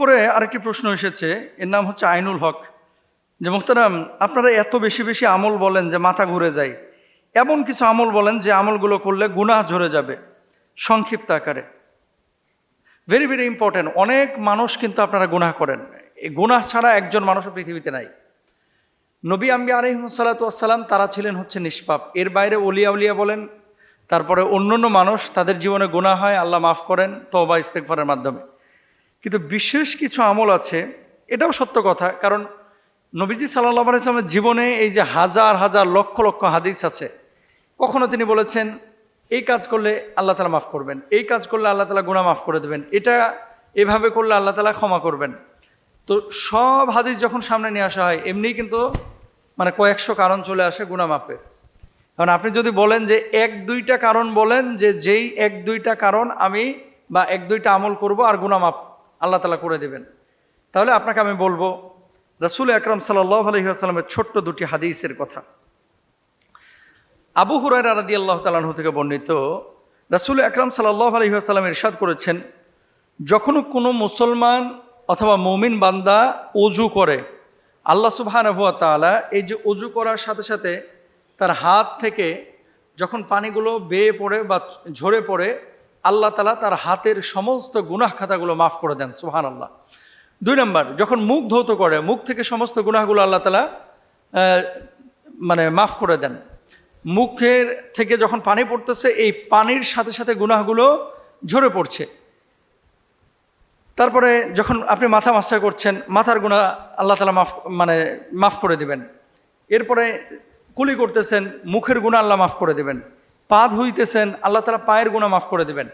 পরে আরেকটি প্রশ্ন এসেছে, এর নাম হচ্ছে আইনুল হক। যে মুহতারাম, আপনারা এত বেশি বেশি আমল বলেন যে মাথা ঘুরে যায়, এমন কিছু আমল বলেন যে আমলগুলো করলে গুনাহ ঝরে যাবে, সংক্ষিপ্ত আকারে। Very very important. অনেক মানুষ কিন্তু আপনারা গুনাহ করেন, এই গুনাহ ছাড়া একজন মানুষও পৃথিবীতে নাই। নবী আম্বিয়া আলাইহিস সালাতু ওয়াস সালাম তারা ছিলেন হচ্ছে নিষ্পাপ। এর বাইরে ওলিয়া উলিয়া বলেন, তারপরে অন্যান্য মানুষ, তাদের জীবনে গুনাহ হয়, আল্লাহ মাফ করেন তওবা ইস্তেগফারের মাধ্যমে। কিন্তু বিশেষ কিছু আমল আছে, এটাও সত্য কথা, কারণ নবীজি সাল্লাল্লাহু আলাইহি ওয়াসাল্লামের জীবনে এই যে হাজার হাজার লক্ষ লক্ষ হাদিস আছে, কখনো তিনি বলেছেন এই কাজ করলে আল্লাহ তাআলা মাফ করবেন, এই কাজ করলে আল্লাহ তাআলা গুনাহ মাফ করে দেবেন, এটা এভাবে করলে আল্লাহ তাআলা ক্ষমা করবেন। তো সব হাদিস যখন সামনে নিয়ে আসা হয়, এমনিই কিন্তু মানে কয়েকশো কারণ চলে আসে গুনাহ মাফের। কারণ আপনি যদি বলেন যে এক দুইটা কারণ বলেন, যে যেই এক দুইটা কারণ আমি বা এক দুইটা আমল করব আর গুনাহ মাফ আল্লাহ তাআলা করে দেবেন, তাহলে আপনাকে আমি বলবো রাসূল আকরাম সাল্লাল্লাহু আলাইহি ওয়াসাল্লামের ছোট্ট দুটি হাদিসের কথা। আবু হুরায়রা রাদিয়াল্লাহু তাআলা আনহু থেকে বর্ণিত, রাসূল আকরাম সাল্লাল্লাহু আলাইহি ওয়াসাল্লাম ইরশাদ করেছেন, যখন কোনো মুসলমান অথবা মুমিন বান্দা ওযু করে, আল্লাহ সুবহানাহু ওয়া তাআলা এই যে ওযু করার সাথে সাথে তার হাত থেকে যখন পানিগুলো বেয়ে পড়ে বা ঝরে পড়ে, আল্লাহ তাআলা তার হাতের সমস্ত গুনাহ খাতাগুলো মাফ করে দেন। সুবহানাল্লাহ। 2 নম্বর, যখন মুখ ধৌত করে, মুখ থেকে সমস্ত গুনাহগুলো আল্লাহ তাআলা মাফ করে দেন। মুখের থেকে যখন পানি পড়তেছে, এই পানির সাথে সাথে গুনাহগুলো ঝরে পড়ছে। তারপরে যখন আপনি মাথা মাসা করছেন, মাথার গুনাহ আল্লাহ তাআলা মাফ করে দিবেন। এরপরে কুলি করতেছেন, মুখের গুনাহ আল্লাহ মাফ করে দিবেন। পা ধুইতেছেন, আল্লাহ তাআলা পায়ের গুনাহ মাফ করে দিবেন।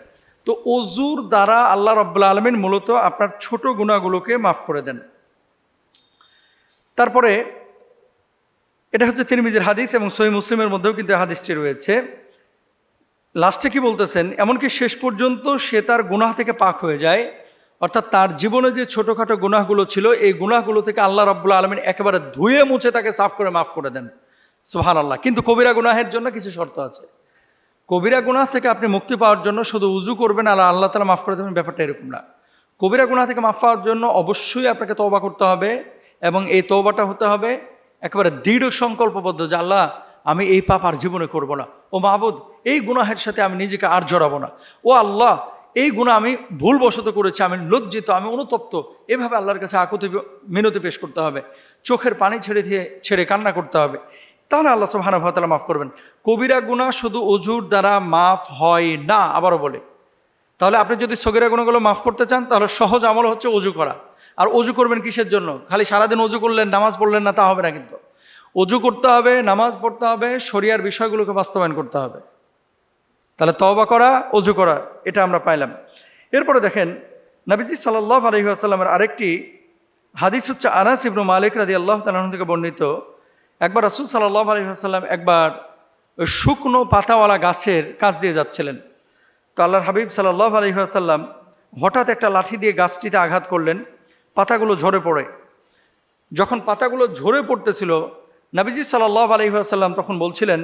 তো ওযুর দ্বারা আল্লাহ রাব্বুল আলামিন মূলত আপনার ছোট গুনাহগুলোকে মাফ করে দেন। তারপরে এটা হচ্ছে তিরমিজির হাদিস এবং সহিহ মুসলিমের মধ্যেও কিন্তু হাদিসটি রয়েছে। লাস্টে কি বলতেছেন, এমনকি শেষ পর্যন্ত সে তার গুনাহ থেকে পাক হয়ে যায়, অর্থাৎ তার জীবনে যে ছোটোখাটো গুনাহগুলো ছিল, এই গুনাহগুলো থেকে আল্লাহ রাব্বুল আলামিন একেবারে ধুয়ে মুছে তাকে সাফ করে মাফ করে দেন। সুবহানাল্লাহ। কিন্তু কবিরা গুনাহের জন্য কিছু শর্ত আছে। কবিরা গুনাহ থেকে আপনি মুক্তি পাওয়ার জন্য শুধু উযু করবেন আর আল্লাহ তাআলা মাফ করে দেবেন, ব্যাপারটা এরকম না। কবিরা গুনাহ থেকে মাফ পাওয়ার জন্য অবশ্যই আপনাকে তওবা করতে হবে, এবং এই তওবাটা হতে হবে একেবারে দৃঢ় সংকল্পবদ্ধ, যে আল্লাহ আমি এই পাপ আর জীবনে করব না। ও মাহবুদ, এই গুনাহের সাথে আমি নিজেকে আর জড়াবো না। ও আল্লাহ, এই গুনাহ আমি ভুলবশত করেছি, আমি লজ্জিত, আমি অনুতপ্ত। এভাবে আল্লাহর কাছে আকুতি মিনতি পেশ করতে হবে, চোখের পানি ছেড়ে কান্না করতে হবে, তাহলে আল্লাহ সুবহানাহু ওয়া তাআলা মাফ করবেন। কবিরা গুনাহ শুধু ওযুর দ্বারা মাফ হয় না, আবারও বলে। তাহলে আপনি যদি সগীরা গুনাহগুলো মাফ করতে চান, তাহলে সহজ আমল হচ্ছে ওযু করা। আর ওযু করবেন কিসের জন্য? খালি সারাদিন ওযু করলেন, নামাজ পড়লেন না, তা হবে না। কিন্তু ওযু করতে হবে, নামাজ পড়তে হবে, শরিয়ার বিষয়গুলোকে বাস্তবায়ন করতে হবে। তাহলে তওবা করা, ওযু করা, এটা আমরা পাইলাম। এরপরে দেখেন, নবীজি সাল্লাল্লাহু আলাইহি ওয়াসাল্লামের আরেকটি হাদিস হচ্ছে আনাস ইবনে মালিক রাদিয়াল্লাহু তাআলা আনহু থেকে বর্ণিত। একবার রাসূল সাল্লাল্লাহু আলাইহি ওয়াসাল্লাম একবার শুকনো পাতাওয়ালা গাছের কাছ দিয়ে যাচ্ছিলেন। তো আল্লাহর হাবিব সাল্লাল্লাহু আলাইহি ওয়াসাল্লাম হঠাৎ একটা লাঠি দিয়ে গাছটিতে আঘাত করলেন, পাতাগুলো ঝরে পড়ে। যখন পাতাগুলো ঝরে পড়তেছিল, নবীজি সাল্লাল্লাহু আলাইহি ওয়াসাল্লাম তখন বলছিলেন,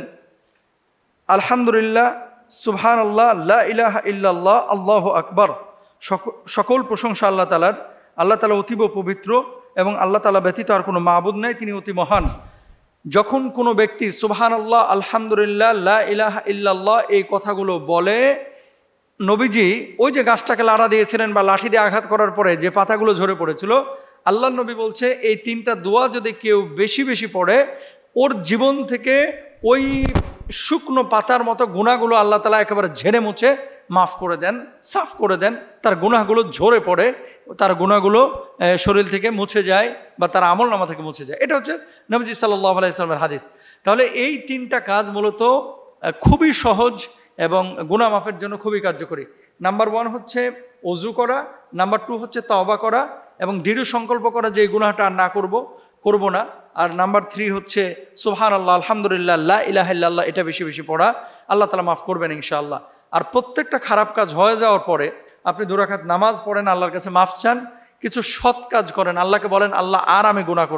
আলহামদুলিল্লাহ, সুবহানাল্লাহ, লা ইলাহা ইল্লাল্লাহ, আল্লাহু আকবার। সকল প্রশংসা আল্লাহ তাআলার। আল্লাহ তাআলা অতীব পবিত্র এবং আল্লাহ তাআলা ব্যতীত আর কোনো মাবুদ নাই, তিনি অতি মহান। যখন কোনো ব্যক্তি সুবহানাল্লাহ, আলহামদুলিল্লাহ, লা ইলাহা ইল্লাল্লাহ এই কথাগুলো বলে, নবীজি ওই যে গাছটাকে লাড়া দিয়েছিলেন বা লাঠি দিয়ে আঘাত করার পরে যে পাতাগুলো ঝরে পড়েছিল, আল্লাহর নবী বলছে এই 3টা দোয়া যদি কেউ বেশি বেশি পড়ে, ওর জীবন থেকে ওই শুকনো পাতার মতো গুনাহগুলো আল্লাহ তাআলা একেবারে ঝেড়ে মুছে মাফ করে দেন, সাফ করে দেন। তার গুনাহগুলো ঝরে পড়ে, তার গুনাহগুলো শরীর থেকে মুছে যায় বা তার আমলনামা থেকে মুছে যায়। এটা হচ্ছে নবীজি সাল্লাল্লাহু আলাইহি ওয়াসাল্লামের হাদিস। তাহলে এই 3টা কাজ মূলত খুবই সহজ এবং গুনাহ মাফের জন্য খুবই কার্যকরী। নাম্বার 1 হচ্ছে ওযু করা, নাম্বার 2 হচ্ছে তওবা করা এবং দৃঢ় সংকল্প করা যে এই গুনাহটা আর না করব না, আর নাম্বার 3 হচ্ছে সুবহানাল্লাহ, আলহামদুলিল্লাহ, লা ইলাহা ইল্লাল্লাহ এটা বেশি বেশি পড়া। আল্লাহ তাআলা মাফ করবেন ইনশাআল্লাহ। আর প্রত্যেকটা খারাপ কাজ হয়ে যাওয়ার পরে আপনি 2 রাকাত নামাজ পড়েন, আল্লাহর কাছে মাফ চান, কিছু সৎ কাজ করেন, আল্লাহকে বলেন, আল্লাহ আর আমি গুনাহ করব